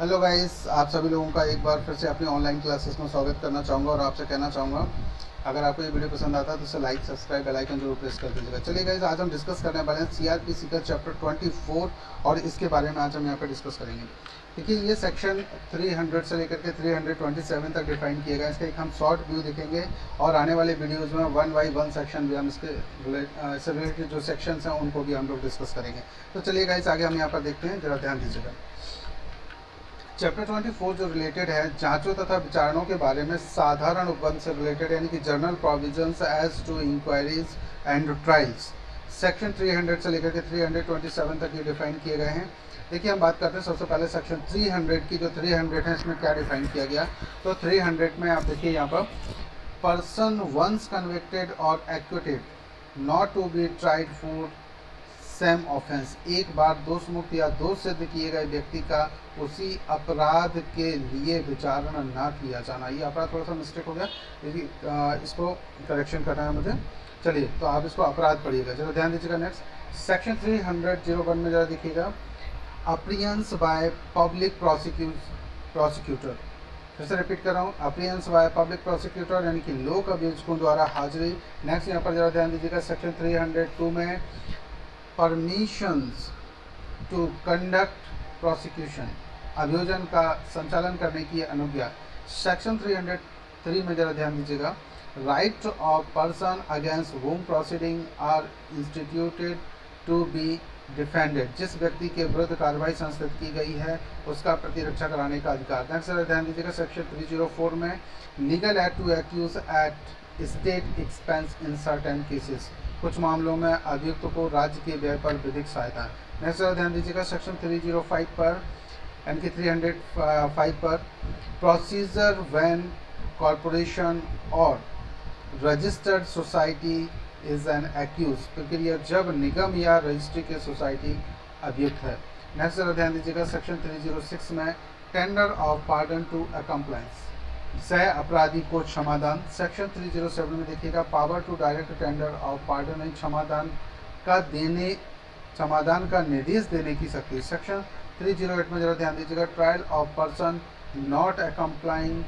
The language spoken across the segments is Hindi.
हेलो गाइस, आप सभी लोगों का एक बार फिर से अपनी ऑनलाइन क्लासेस में स्वागत करना चाहूँगा और आपसे कहना चाहूँगा, अगर आपको ये वीडियो पसंद आता है तो इसे लाइक, सब्सक्राइब, बेल आइकन जरूर प्रेस कर दीजिएगा। चलिए गाइस, आज हम डिस्कस करने वाले हैं सीआरपीसी का चैप्टर 24 और इसके बारे में आज हम यहाँ पर डिस्कस करेंगे। देखिए, ये सेक्शन 300 से लेकर के 327 तक डिफाइन किया गया। इसका एक हम शॉर्ट व्यू देखेंगे और आने वाले वीडियोज़ में 1 बाई 1 सेक्शन भी हम इससे रिलेटेड जो सेक्शंस हैं उनको भी हम लोग डिस्कस करेंगे। तो चलिए गाइस, आगे हम यहाँ पर देखते हैं, ज़रा ध्यान दीजिएगा। चैप्टर 24 जो रिलेटेड है जांचों तथा विचारणों के बारे में साधारण उपबंध से रिलेटेड, यानी कि general provisions as to inquiries and trials. Section 300 से लेकर के 327 तक ये डिफाइन किए गए हैं। देखिए, हम बात करते हैं सबसे पहले सेक्शन 300 की। जो 300 है इसमें क्या डिफाइन किया गया, तो 300 में आप देखिए यहाँ पर, पर्सन वंस कन्विक्टेड और acquitted not to be tried for same offence. एक बार दोष मुक्त या दोष सिद्ध किए गए व्यक्ति का उसी अपराध के लिए विचारण ना किया जाना। ये अपराध थोड़ा सा मिस्टेक हो गया, यदि इसको करेक्शन करना है मुझे। चलिए, तो आप इसको अपराध पढ़िएगा, जरा ध्यान दीजिएगा। नेक्स्ट सेक्शन 301 में जरा देखिएगा, अप्रियंस बाय पब्लिक प्रोसिक्यूटर। फिर से रिपीट कर रहा हूँ, अप्रियंस बाय पब्लिक प्रोसिक्यूटर यानी कि लोक अभियोजकों द्वारा हाजिरी। नेक्स्ट यहाँ पर जरा ध्यान दीजिएगा, सेक्शन 302 में परमिशंस टू कंडक्ट प्रोसिक्यूशन, अभियोजन का संचालन करने की अनुज्ञा। सेक्शन 303 में जरा ध्यान दीजिएगा, right of person against whom proceeding are instituted to be defended. जिस व्यक्ति के विरुद्ध कार्रवाई संस्थित की गई है उसका प्रतिरक्षा कराने का अधिकार। नेक्स्ट जरा ध्यान दीजिएगा, सेक्शन 304 में legal act to accused at state expense in certain cases. कुछ मामलों में अभियुक्त को राज्य के व्यय पर विधिक सहायता। नेक्स्ट ध्यान दीजिएगा, सेक्शन 305 पर यानी कि 305 पर, प्रोसीजर व्हेन कॉरपोरेशन और registered society is an accused. प्रक्रिया जब निगम या रजिस्ट्री के सोसाइटी अभियुक्त है। नेक्स्ट ध्यान दीजिएगा, सेक्शन 306 में tender of pardon to accomplice, सह अपराधी को क्षमादान। सेक्शन 307 में देखिएगा, power to direct tender of pardon, क्षमादान का निर्देश देने की शक्ति। सेक्शन 308 में जरा ध्यान दीजिएगा, trial of person not complying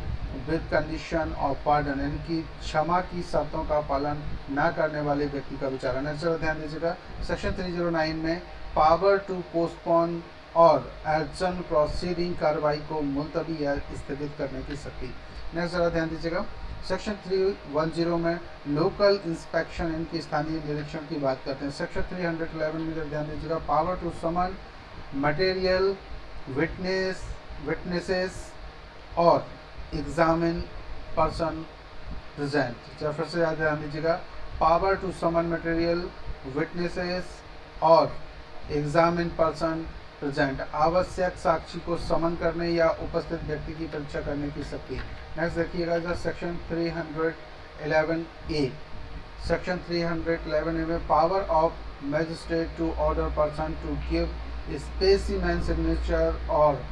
with condition of pardon, यानी कि क्षमा की शर्तों का पालन न करने वाले व्यक्ति का विचारण है। जरा ध्यान दीजिएगा, सेक्शन 309 में पावर टू पोस्टपोन और एडजन प्रोसीडिंग, कार्रवाई को मुलतवी या स्थगित करने की शक्ति। नेक्स्ट जरा ध्यान दीजिएगा, सेक्शन 310 में लोकल इंस्पेक्शन, इनकी स्थानीय निरीक्षण की बात करते हैं। सेक्शन 311 में जरा ध्यान दीजिएगा, power to summon material witnesses और एग्जामिन पर्सन प्रेजेंट। जरा फिर से ध्यान दीजिएगा, power to summon material witnesses और एग्जामिन पर्सन प्रेजेंट, आवश्यक साक्षी को समन करने या उपस्थित व्यक्ति की परीक्षा करने की शक्ति। नेक्स्ट देखिएगा, सेक्शन 311A। सेक्शन 311A में power of magistrate to order person to give specimen signature और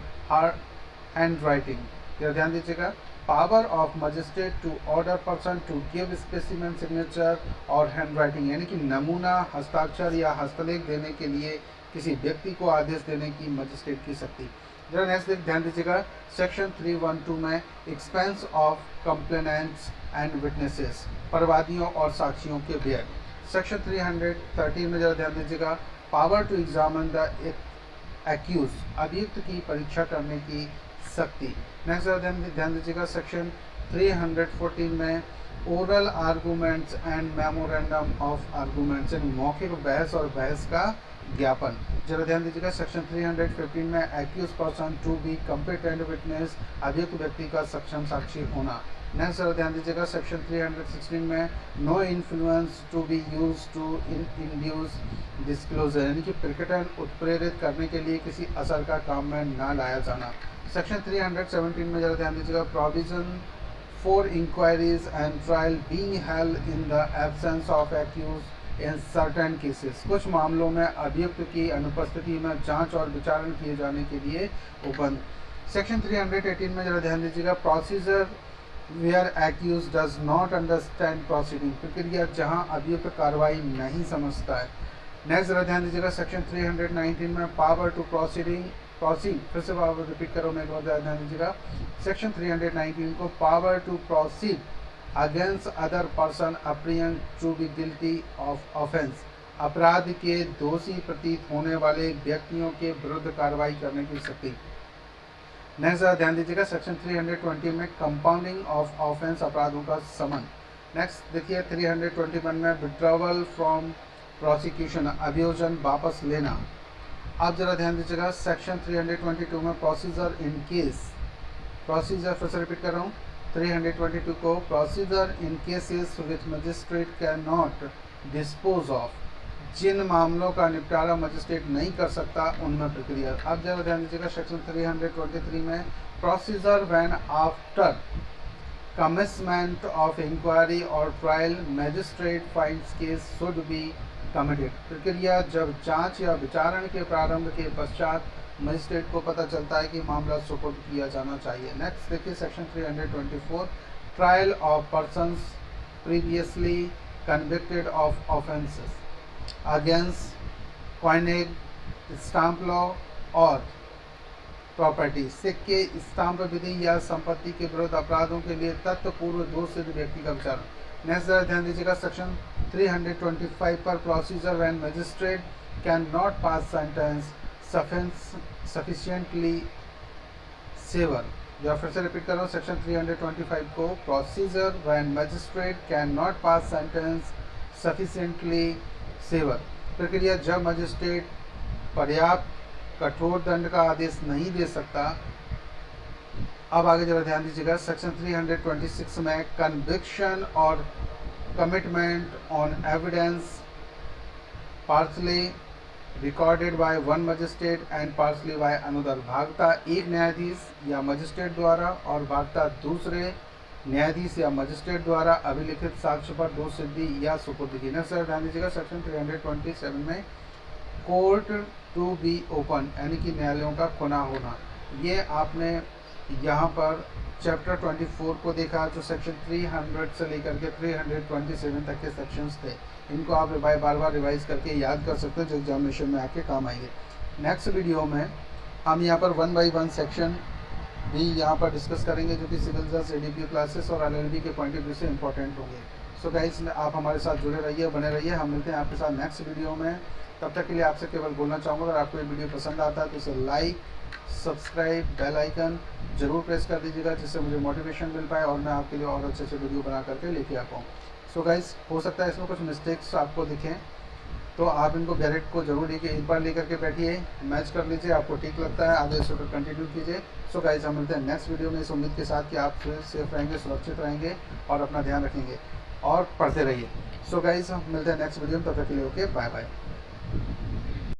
हैंड राइटिंग। यह ध्यान दीजिएगा, power of magistrate to order person to give specimen signature और हैंड राइटिंग, यानी कि नमूना, हस्ताक्षर या हस्तलेख देने के लिए किसी व्यक्ति को आदेश देने की मजिस्ट्रेट की शक्ति। जरा नेक्स्ट ध्यान दीजिएगा, सेक्शन 312 में expense of complainants and witnesses, परवादियों और साक्षियों के व्यय। सेक्शन 313 में जरा ध्यान दीजिएगा, power to examine the accused, अभियुक्त की परीक्षा करने की शक्ति। नेक्स्ट ध्यान दीजिएगा, सेक्शन 314 में oral arguments and memorandum of arguments, मौखिक बहस और बहस का ज्ञापन। जरा ध्यान दीजिएगा, सेक्शन 315 में accused person to be competent witness, अभियुक्त व्यक्ति का सक्षम साक्षी होना। नेक्स्ट जरा ध्यान दीजिएगा, सेक्शन 316 में no influence to be used to induce disclosure, यानी कि प्रकटन उत्प्रेरित करने के लिए किसी असर का काम में न लाया जाना। सेक्शन 317 में जरा ध्यान दीजिएगा, provision for inquiries and trial being held in the absence of accused in certain cases. कुछ मामलों में अभियुक्त की अनुपस्थिति में जांच और विचारण किए जाने के लिए उपबंध। सेक्शन 318 में जरा ध्यान दीजिएगा, procedure where accused does not understand proceeding, प्रक्रिया जहां अभियुक्त कार्रवाई नहीं समझता है। नेक्स्ट जरा ध्यान दीजिएगा, सेक्शन 319 में पावर टू प्रोसीडिंग प्रोसीड, फिर से पावर रिपीट करो, मैं एक बार ध्यान दीजिएगा। सेक्शन 319 को power to proceed against other person appearing to be guilty of offence, अपराध के दोषी प्रतीत होने वाले व्यक्तियों के विरुद्ध कार्रवाई करने की शक्ति। नेक्स्ट ध्यान दीजिएगा, सेक्शन 320 में कंपाउंडिंग ऑफ ऑफेंस, अपराधों का समन। नेक्स्ट देखिए 321 में विड्रॉवल फ्रॉम प्रोसिक्यूशन, अभियोजन वापस लेना। अब जरा ध्यान दीजिएगा, सेक्शन 322 में प्रोसीजर इन केस, प्रोसीजर फिर से रिपीट कर रहा हूँ 322 को, procedure in cases which magistrate can not dispose of, जिन मामलों का निपटारा मजिस्ट्रेट नहीं कर सकता उनमें प्रक्रिया। अब जरा ध्यान दीजिएगा, सेक्शन 323 में procedure when after commencement of inquiry or trial magistrate finds case should be committed, प्रक्रिया जब जांच या विचारण के प्रारंभ के पश्चात मजिस्ट्रेट को पता चलता है कि मामला सुपुर्द किया जाना चाहिए। नेक्स्ट देखिए section 324, trial of persons previously convicted of offences against coinage, stamp law और प्रॉपर्टी, सिक्के, स्टाम्प विधि या संपत्ति के विरुद्ध अपराधों के लिए तत्व पूर्व दोष सिद्ध व्यक्ति का विचार। नेक्स्ट ध्यान दीजिएगा, सेक्शन 325 पर procedure when magistrate can not pass sentence sufficiently severe, या फिर से रिपीट कर रहा हूँ सेक्शन 325 को, procedure when magistrate can not pass sentence sufficiently severe, प्रक्रिया जब मजिस्ट्रेट पर्याप्त कठोर दंड का आदेश नहीं दे सकता। अब आगे जरा ध्यान दीजिएगा, सेक्शन 326 में कन्विक्शन और commitment on evidence partly recorded by one magistrate and partly by another, भागता एक न्यायाधीश या मजिस्ट्रेट द्वारा और भागता दूसरे न्यायाधीश या मजिस्ट्रेट द्वारा अभिलिखित साक्ष्य पर दोष सिद्धि या सुपुर्दगी। नेक्स्ट ध्यान दीजिएगा, सेक्शन 327 में कोर्ट टू बी ओपन, यानी कि न्यायालयों का खुला होना। ये आपने यहाँ पर चैप्टर 24 को देखा, जो सेक्शन 300 से लेकर के 327 तक के सेक्शंस थे। इनको आप बार बार रिवाइज करके याद कर सकते हैं, जो एग्जामिनेशन में आके काम आएंगे। नेक्स्ट वीडियो में हम यहाँ पर 1 बाई 1 सेक्शन भी यहाँ पर डिस्कस करेंगे, जो कि सिविल जज, एडीपी क्लासेस और एलएलबी के पॉइंट ऑफ व्यू से इंपॉर्टेंट होंगे। सो गाइस, आप हमारे साथ जुड़े रहिए, बने रहिए। हम मिलते हैं आपके साथ नेक्स्ट वीडियो में। तब तक के लिए आपसे केवल बोलना चाहूँगा, अगर आपको ये वीडियो पसंद आता है तो इसे लाइक, सब्सक्राइब, बेल आइकन जरूर प्रेस कर दीजिएगा, जिससे मुझे मोटिवेशन मिल पाए और मैं आपके लिए और अच्छे वीडियो बना करके लेके आ पाऊँ। सो गाइस, हो सकता है इसमें कुछ मिस्टेक्स आपको दिखें, तो आप इनको डायरेक्ट को जरूर लेके एक बार लेकर के बैठिए, मैच कर लीजिए, आपको ठीक लगता है आगे इसे कंटिन्यू कीजिए। सो गाइस, हम मिलते हैं नेक्स्ट वीडियो में, इस उम्मीद के साथ कि आप सेफ रहेंगे, सुरक्षित रहेंगे और अपना ध्यान रखेंगे और पढ़ते रहिए। सो गाइस, हम मिलते हैं नेक्स्ट वीडियो में, तब तक के लिए ओके, बाय बाय।